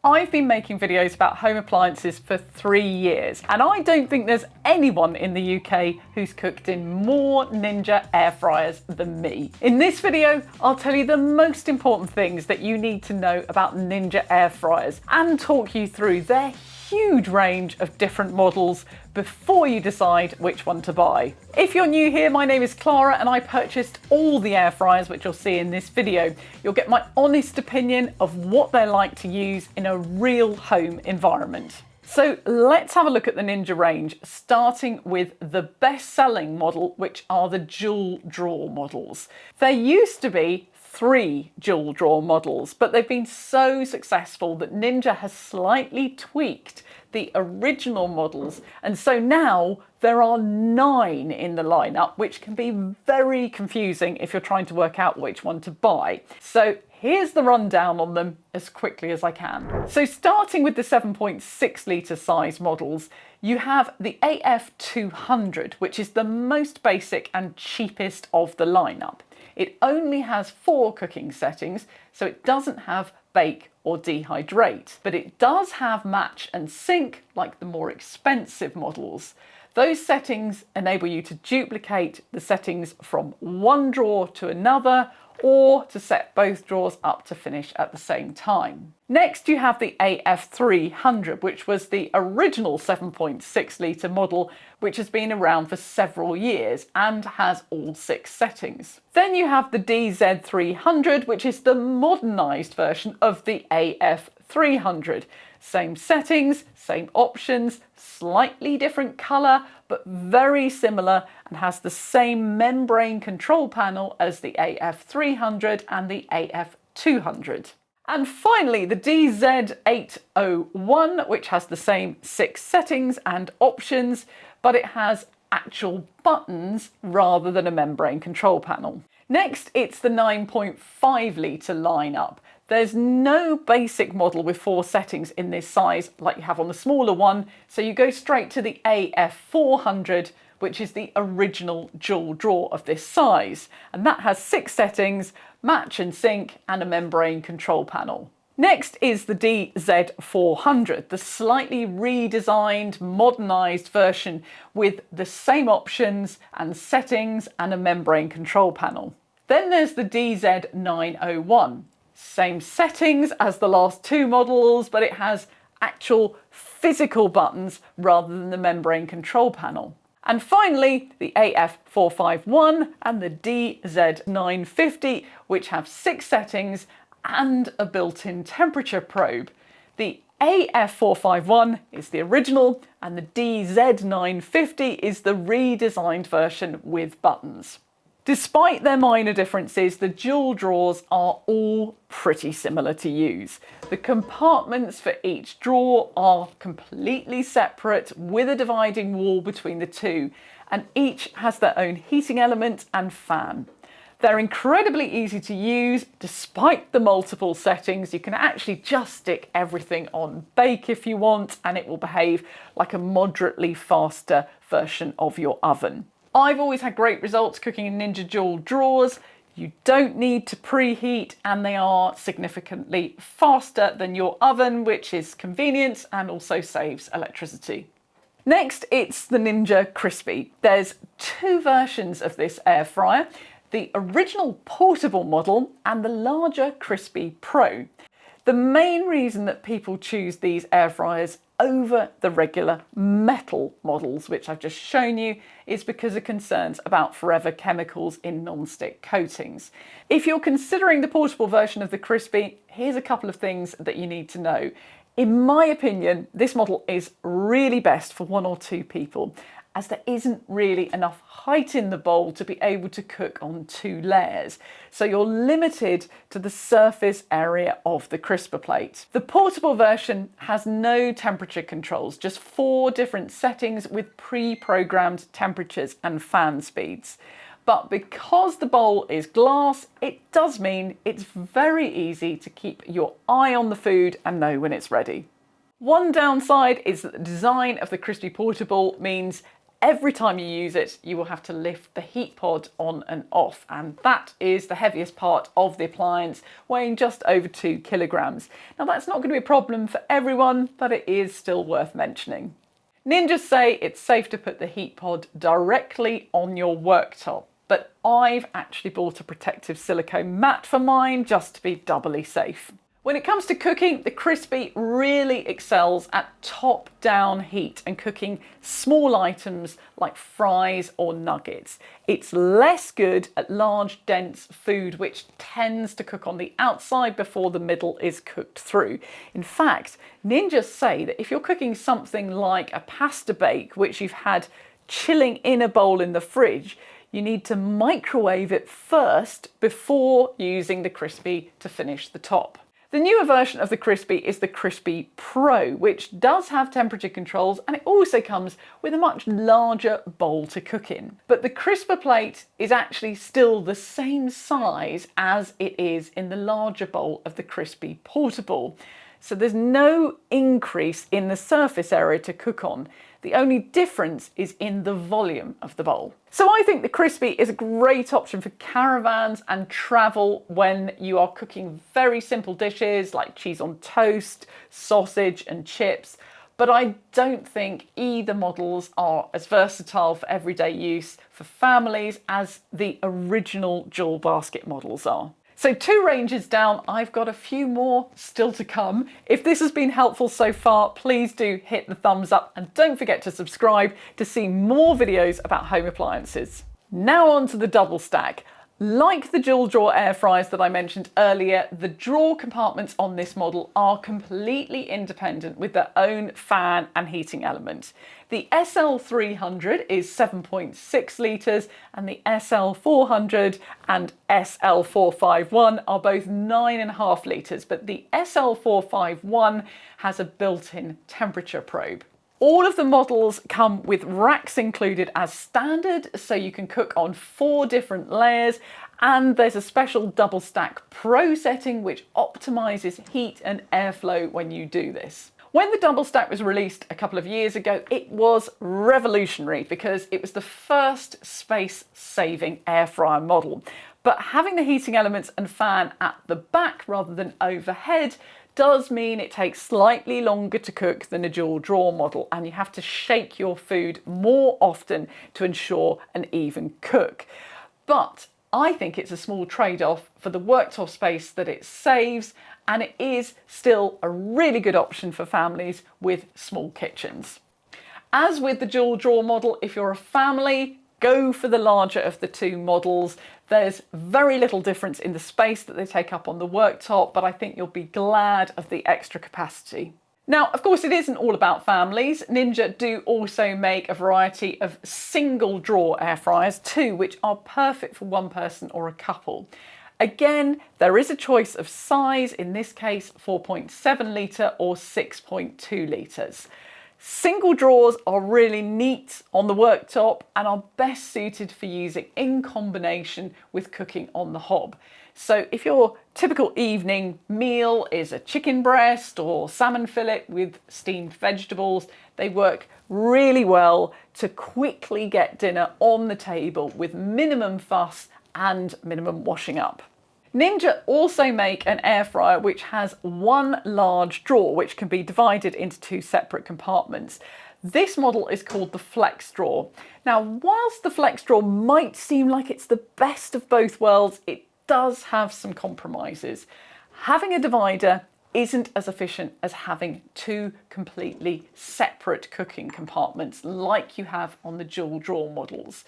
I've been making videos about home appliances for 3 years, and I don't think there's anyone in the UK who's cooked in more Ninja air fryers than me. In this video, I'll tell you the most important things that you need to know about Ninja air fryers and talk you through their huge range of different models before you decide which one to buy. If you're new here, my name is Clara and I purchased all the air fryers which you'll see in this video. You'll get my honest opinion of what they're like to use in a real home environment. So let's have a look at the Ninja range, starting with the best-selling model, which are the dual drawer models. There used to be 3 dual drawer models, but they've been so successful that Ninja has slightly tweaked the original models, and so now there are 9 in the lineup, which can be very confusing if you're trying to work out which one to buy. So here's the rundown on them as quickly as I can. So starting with the 7.6 litre size models, you have the AF200, which is the most basic and cheapest of the lineup. It only has 4 cooking settings, so it doesn't have bake or dehydrate, but it does have match and sync like the more expensive models. Those settings enable you to duplicate the settings from one drawer to another, or to set both drawers up to finish at the same time. Next, you have the AF300, which was the original 7.6 litre model, which has been around for several years and has all 6 settings. Then you have the DZ300, which is the modernised version of the AF300. Same settings, same options, slightly different colour, but very similar, and has the same membrane control panel as the AF300 and the AF200. And finally, the DZ801, which has the same 6 settings and options, but it has actual buttons rather than a membrane control panel. Next, it's the 9.5 litre lineup. There's no basic model with 4 settings in this size like you have on the smaller one, so you go straight to the AF400, which is the original dual drawer of this size, and that has 6 settings, match and sync, and a membrane control panel. Next is the DZ400, the slightly redesigned, modernised version with the same options and settings and a membrane control panel. Then there's the DZ901. Same settings as the last 2 models, but it has actual physical buttons rather than the membrane control panel. And finally, the AF451 and the DZ950, which have 6 settings and a built-in temperature probe. The AF451 is the original and the DZ950 is the redesigned version with buttons. Despite their minor differences, the dual drawers are all pretty similar to use. The compartments for each drawer are completely separate with a dividing wall between the two, and each has their own heating element and fan. They're incredibly easy to use. Despite the multiple settings, you can actually just stick everything on bake if you want, and it will behave like a moderately faster version of your oven. I've always had great results cooking in Ninja dual drawers. You don't need to preheat, and they are significantly faster than your oven, which is convenient and also saves electricity. Next, it's the Ninja Crispi. There's 2 versions of this air fryer, the original portable model and the larger Crispi Pro. The main reason that people choose these air fryers over the regular metal models, which I've just shown you, is because of concerns about forever chemicals in non-stick coatings. If you're considering the portable version of the Crispi, here's a couple of things that you need to know. In my opinion, this model is really best for 1 or 2 people, as there isn't really enough height in the bowl to be able to cook on 2 layers. So you're limited to the surface area of the crisper plate. The portable version has no temperature controls, just 4 different settings with pre-programmed temperatures and fan speeds. But because the bowl is glass, it does mean it's very easy to keep your eye on the food and know when it's ready. One downside is that the design of the Crispi Portable means every time you use it, you will have to lift the heat pod on and off, and that is the heaviest part of the appliance, weighing just over 2 kilograms. Now that's not going to be a problem for everyone, but it is still worth mentioning. Ninjas say it's safe to put the heat pod directly on your worktop, but I've actually bought a protective silicone mat for mine just to be doubly safe. When it comes to cooking, the Crispi really excels at top-down heat and cooking small items like fries or nuggets. It's less good at large, dense food, which tends to cook on the outside before the middle is cooked through. In fact, ninjas say that if you're cooking something like a pasta bake, which you've had chilling in a bowl in the fridge, you need to microwave it first before using the Crispi to finish the top. The newer version of the Crispi is the Crispi Pro, which does have temperature controls, and it also comes with a much larger bowl to cook in. But the crisper plate is actually still the same size as it is in the larger bowl of the Crispi Portable. So there's no increase in the surface area to cook on. The only difference is in the volume of the bowl. So I think the Crispi is a great option for caravans and travel when you are cooking very simple dishes like cheese on toast, sausage and chips. But I don't think either models are as versatile for everyday use for families as the original dual basket models are. So 2 ranges down, I've got a few more still to come. If this has been helpful so far, please do hit the thumbs up and don't forget to subscribe to see more videos about home appliances. Now on to the double stack. Like the dual drawer air fryers that I mentioned earlier, the drawer compartments on this model are completely independent with their own fan and heating element. The SL300 is 7.6 litres and the SL400 and SL451 are both 9.5 litres, but the SL451 has a built-in temperature probe. All of the models come with racks included as standard, so you can cook on 4 different layers, and there's a special double stack pro setting which optimises heat and airflow when you do this. When the double stack was released a couple of years ago, it was revolutionary because it was the first space-saving air fryer model. But having the heating elements and fan at the back rather than overhead does mean it takes slightly longer to cook than a dual drawer model, and you have to shake your food more often to ensure an even cook. But I think it's a small trade-off for the worktop space that it saves, and it is still a really good option for families with small kitchens. As with the dual drawer model, if you're a family, go for the larger of the 2 models. There's very little difference in the space that they take up on the worktop, but I think you'll be glad of the extra capacity. Now, of course, it isn't all about families. Ninja do also make a variety of single drawer air fryers too, which are perfect for one person or a couple. Again, there is a choice of size, in this case 4.7 litre or 6.2 litres. Single drawers are really neat on the worktop and are best suited for using in combination with cooking on the hob. So if your typical evening meal is a chicken breast or salmon fillet with steamed vegetables, they work really well to quickly get dinner on the table with minimum fuss and minimum washing up. Ninja also make an air fryer which has one large drawer which can be divided into 2 separate compartments. This model is called the Flexdrawer. Now, whilst the Flexdrawer might seem like it's the best of both worlds, it does have some compromises. Having a divider isn't as efficient as having 2 completely separate cooking compartments like you have on the dual drawer models.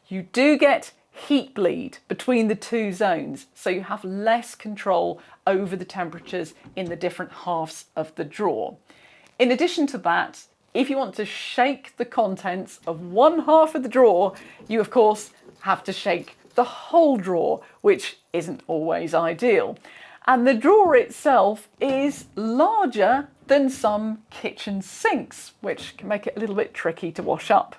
You do get heat bleed between the 2 zones, so you have less control over the temperatures in the different halves of the drawer. In addition to that, if you want to shake the contents of one half of the drawer, you of course have to shake the whole drawer, which isn't always ideal. And the drawer itself is larger than some kitchen sinks, which can make it a little bit tricky to wash up.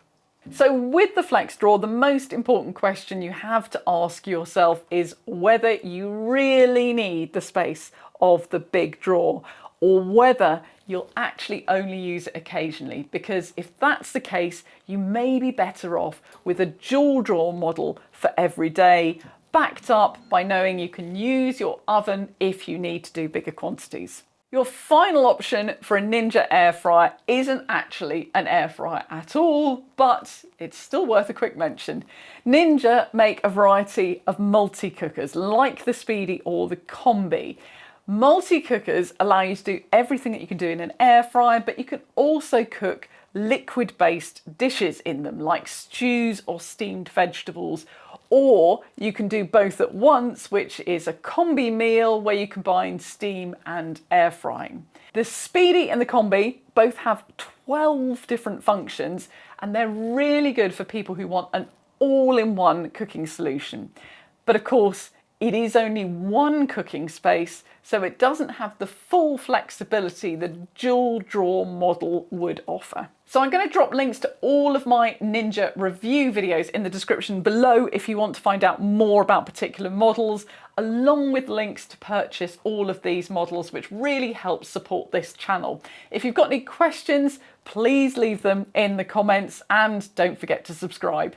So with the Flexdrawer, the most important question you have to ask yourself is whether you really need the space of the big drawer, or whether you'll actually only use it occasionally, because if that's the case, you may be better off with a dual drawer model for every day, backed up by knowing you can use your oven if you need to do bigger quantities. Your final option for a Ninja air fryer isn't actually an air fryer at all, but it's still worth a quick mention. Ninja make a variety of multi-cookers like the Speedy or the Combi. Multi-cookers allow you to do everything that you can do in an air fryer, but you can also cook liquid-based dishes in them, like stews or steamed vegetables, or you can do both at once, which is a combi meal where you combine steam and air frying. The Speedy and the Combi both have 12 different functions, and they're really good for people who want an all-in-one cooking solution. But of course, it is only one cooking space, so it doesn't have the full flexibility the dual drawer model would offer. So I'm going to drop links to all of my Ninja review videos in the description below if you want to find out more about particular models, along with links to purchase all of these models, which really helps support this channel. If you've got any questions, please leave them in the comments and don't forget to subscribe.